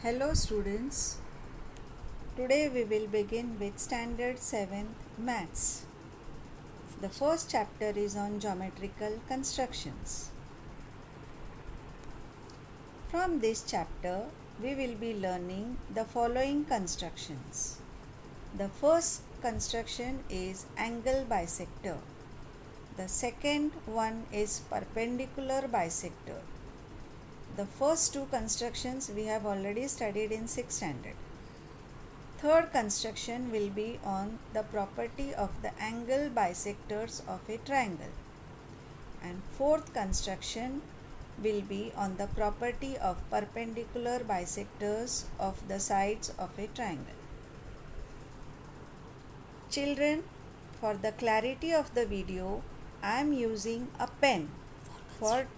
Hello students, today we will begin with Standard 7th Maths. The first chapter is on geometrical constructions. From this chapter, we will be learning the following constructions. The first construction is angle bisector. The second one is perpendicular bisector. The first two constructions we have already studied in 6th standard. Third construction will be on the property of the angle bisectors of a triangle. And fourth construction will be on the property of perpendicular bisectors of the sides of a triangle. Children, for the clarity of the video, I am using a pen for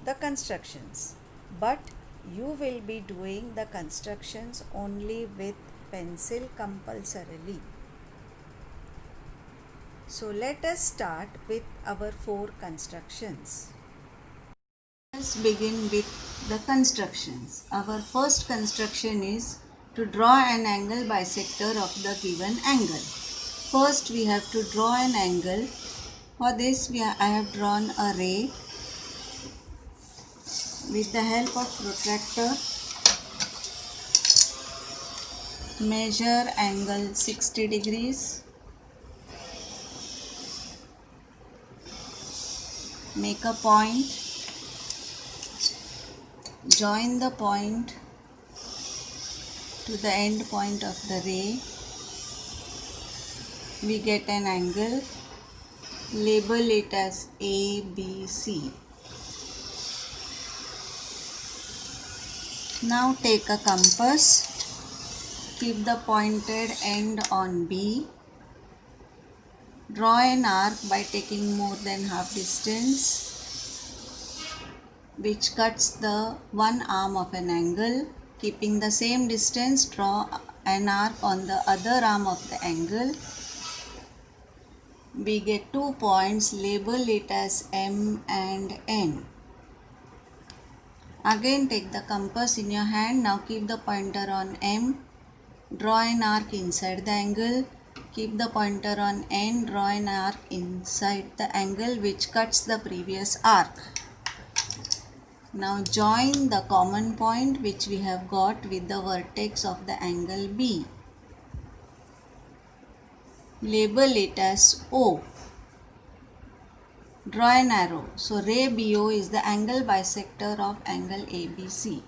the constructions, but you will be doing the constructions only with pencil compulsorily. So let us start with our four constructions. Let's begin with the constructions. Our first construction is to draw an angle bisector of the given angle. First we have to draw an angle. For this I have drawn a ray with the help of protractor. Measure angle 60 degrees. Make a point. Join the point to the end point of the ray. We get an angle. Label it as ABC. Now take a compass. Keep the pointed end on B. Draw an arc by taking more than half distance, which cuts the one arm of an angle. Keeping the same distance, draw an arc on the other arm of the angle. We get 2 points. Label it as M and N. Again take the compass in your hand. Now keep the pointer on M. Draw an arc inside the angle. Keep the pointer on N. Draw an arc inside the angle which cuts the previous arc. Now join the common point which we have got with the vertex of the angle B. Label it as O. Draw an arrow. So ray BO is the angle bisector of angle ABC.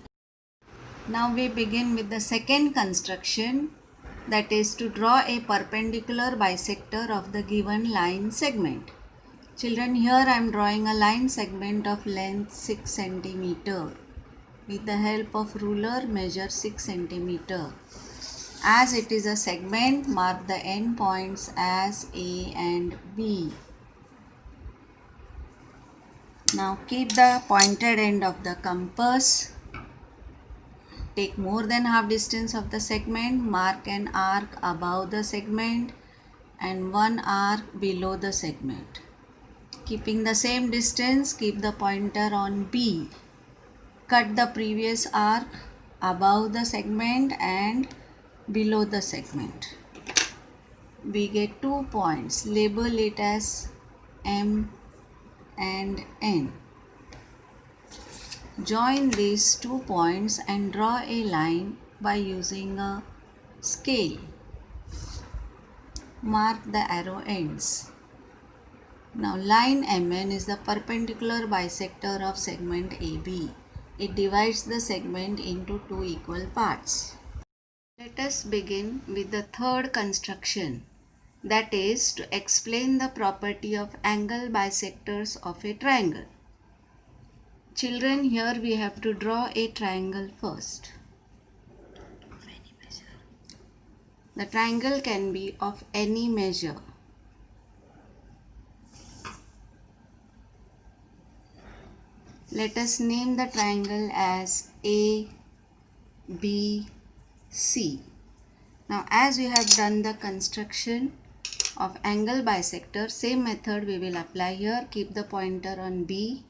Now we begin with the second construction, that is to draw a perpendicular bisector of the given line segment. Children, here I am drawing a line segment of length 6 cm. With the help of ruler, measure 6 cm. As it is a segment, mark the end points as A and B. Now keep the pointed end of the compass. Take more than half distance of the segment, mark an arc above the segment and one arc below the segment. Keeping the same distance, keep the pointer on B. Cut the previous arc above the segment and below the segment. We get 2 points. Label it as M and N. Join these 2 points and draw a line by using a scale. Mark the arrow ends. Now line MN is the perpendicular bisector of segment AB. It divides the segment into 2 equal parts. Let us begin with the third construction, that is to explain the property of angle bisectors of a triangle. Children, here we have to draw a triangle first. The triangle can be of any measure. Let us name the triangle as A, B, C. Now as we have done the construction of angle bisector, same method we will apply here. Keep the pointer on B.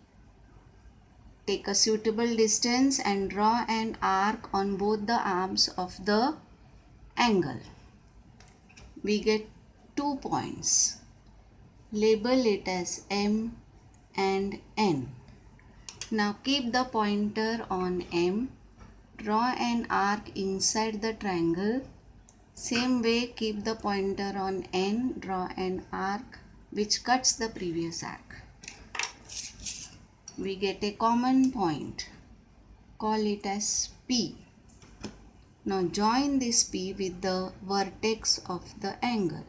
take a suitable distance and draw an arc on both the arms of the angle. We get 2 points. Label it as M and N. Now keep the pointer on M. Draw an arc inside the triangle. Same way, keep the pointer on N. Draw an arc which cuts the previous arc. We get a common point. Call it as P. Now join this P with the vertex of the angle.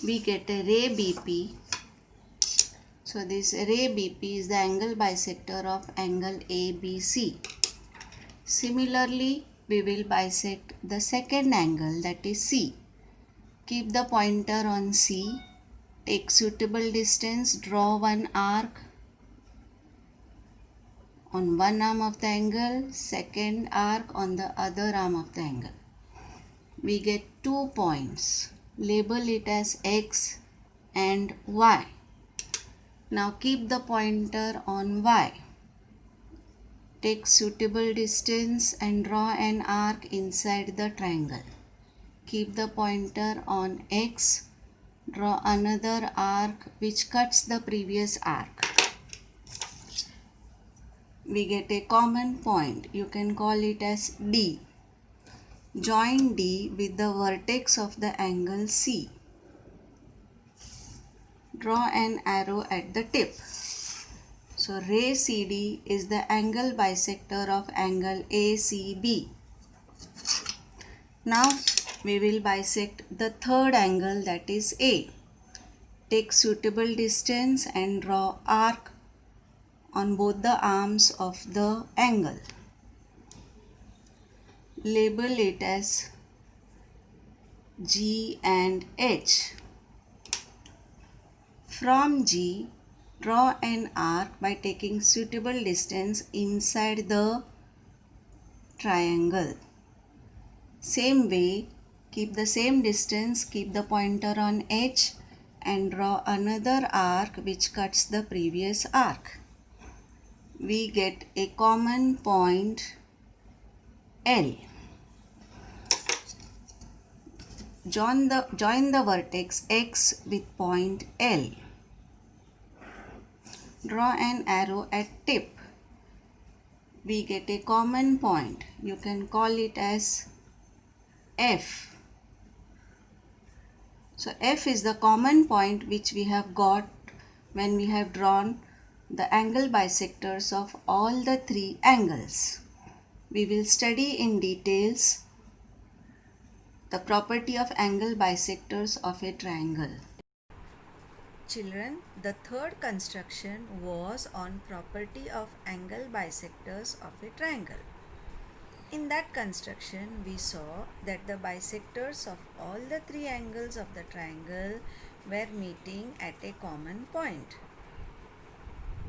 We get a ray BP. So this ray BP is the angle bisector of angle ABC. Similarly, we will bisect the second angle, that is C. Keep the pointer on C. Take suitable distance, draw one arc on one arm of the angle, second arc on the other arm of the angle. We get 2 points. Label it as X and Y. Now keep the pointer on Y. Take suitable distance and draw an arc inside the triangle. Keep the pointer on X. Draw another arc which cuts the previous arc. We get a common point. You can call it as D. Join D with the vertex of the angle C. Draw an arrow at the tip. So ray CD is the angle bisector of angle ACB. Now we will bisect the third angle, that is A. Take suitable distance and draw arc on both the arms of the angle. Label it as G and H. From G, draw an arc by taking suitable distance inside the triangle. Same way, keep the same distance, keep the pointer on H and draw another arc which cuts the previous arc. We get a common point L. Join the vertex X with point L. Draw an arrow at tip. We get a common point. You can call it as F. So F is the common point which we have got when we have drawn the angle bisectors of all the three angles. We will study in details the property of angle bisectors of a triangle. Children, the third construction was on property of angle bisectors of a triangle. In that construction, we saw that the bisectors of all the three angles of the triangle were meeting at a common point.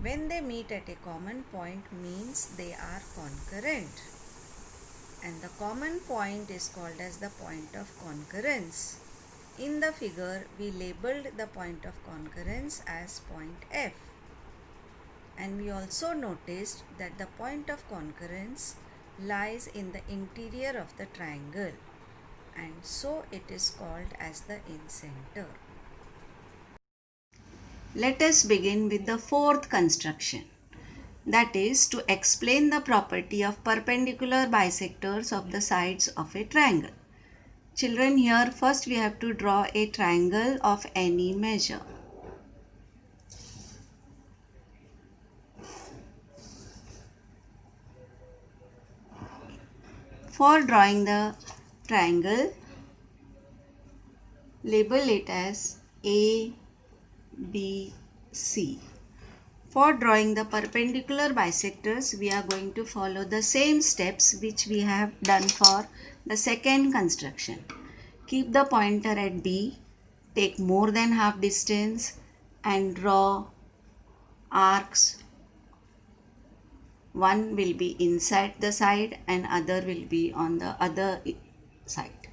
When they meet at a common point means they are concurrent. And the common point is called as the point of concurrence. In the figure, we labeled the point of concurrence as point F. And we also noticed that the point of concurrence lies in the interior of the triangle, and so it is called as the incenter. Let us begin with the fourth construction, that is to explain the property of perpendicular bisectors of the sides of a triangle. Children, here first we have to draw a triangle of any measure. For drawing the triangle, label it as A, B, C. For drawing the perpendicular bisectors, we are going to follow the same steps which we have done for the second construction. Keep the pointer at B, take more than half distance and draw arcs. One will be inside the side and other will be on the other side.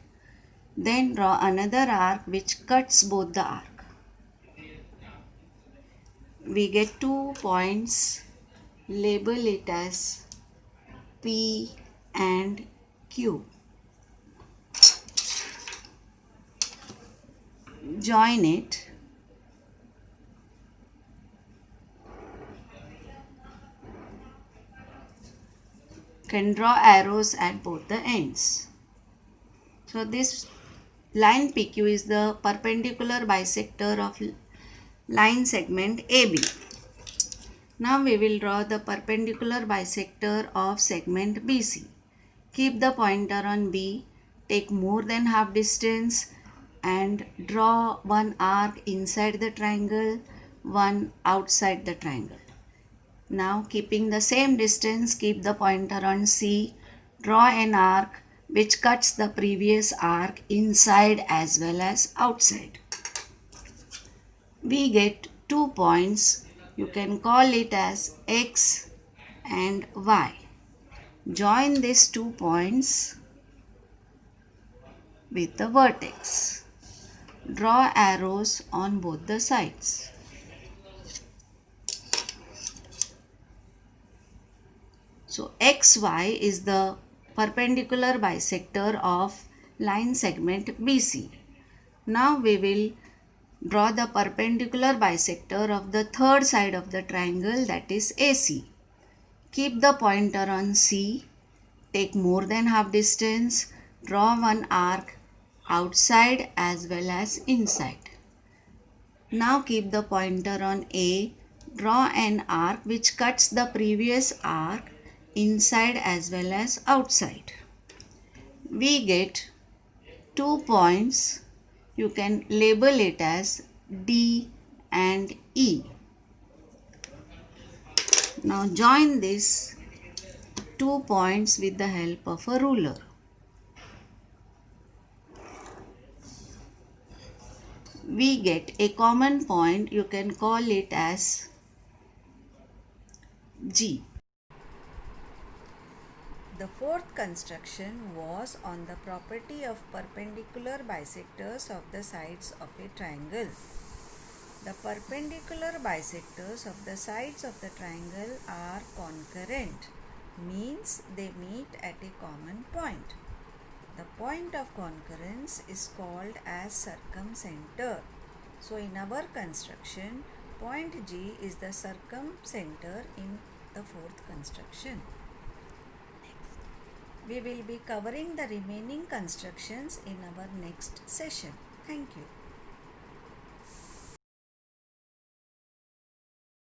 Then draw another arc which cuts both the arc. we get 2 points, label it as P and Q. Join it. Can draw arrows at both the ends. So this line PQ is the perpendicular bisector of line segment AB. Now we will draw the perpendicular bisector of segment BC. Keep the pointer on B, take more than half distance and draw one arc inside the triangle, one outside the triangle. Now keeping the same distance, keep the pointer on C, draw an arc which cuts the previous arc inside as well as outside. We get 2 points. You can call it as X and Y. Join these 2 points with the vertex. Draw arrows on both the sides. So XY is the perpendicular bisector of line segment BC. Now we will draw the perpendicular bisector of the third side of the triangle, that is AC. Keep the pointer on C, take more than half distance, draw one arc outside as well as inside. Now keep the pointer on A, draw an arc which cuts the previous arc inside as well as outside. We get 2 points. You can label it as D and E. Now join these 2 points with the help of a ruler. We get a common point. You can call it as G. The fourth construction was on the property of perpendicular bisectors of the sides of a triangle. The perpendicular bisectors of the sides of the triangle are concurrent, means they meet at a common point. The point of concurrence is called as circumcenter. So in our construction, point G is the circumcenter in the fourth construction. We will be covering the remaining constructions in our next session. Thank you.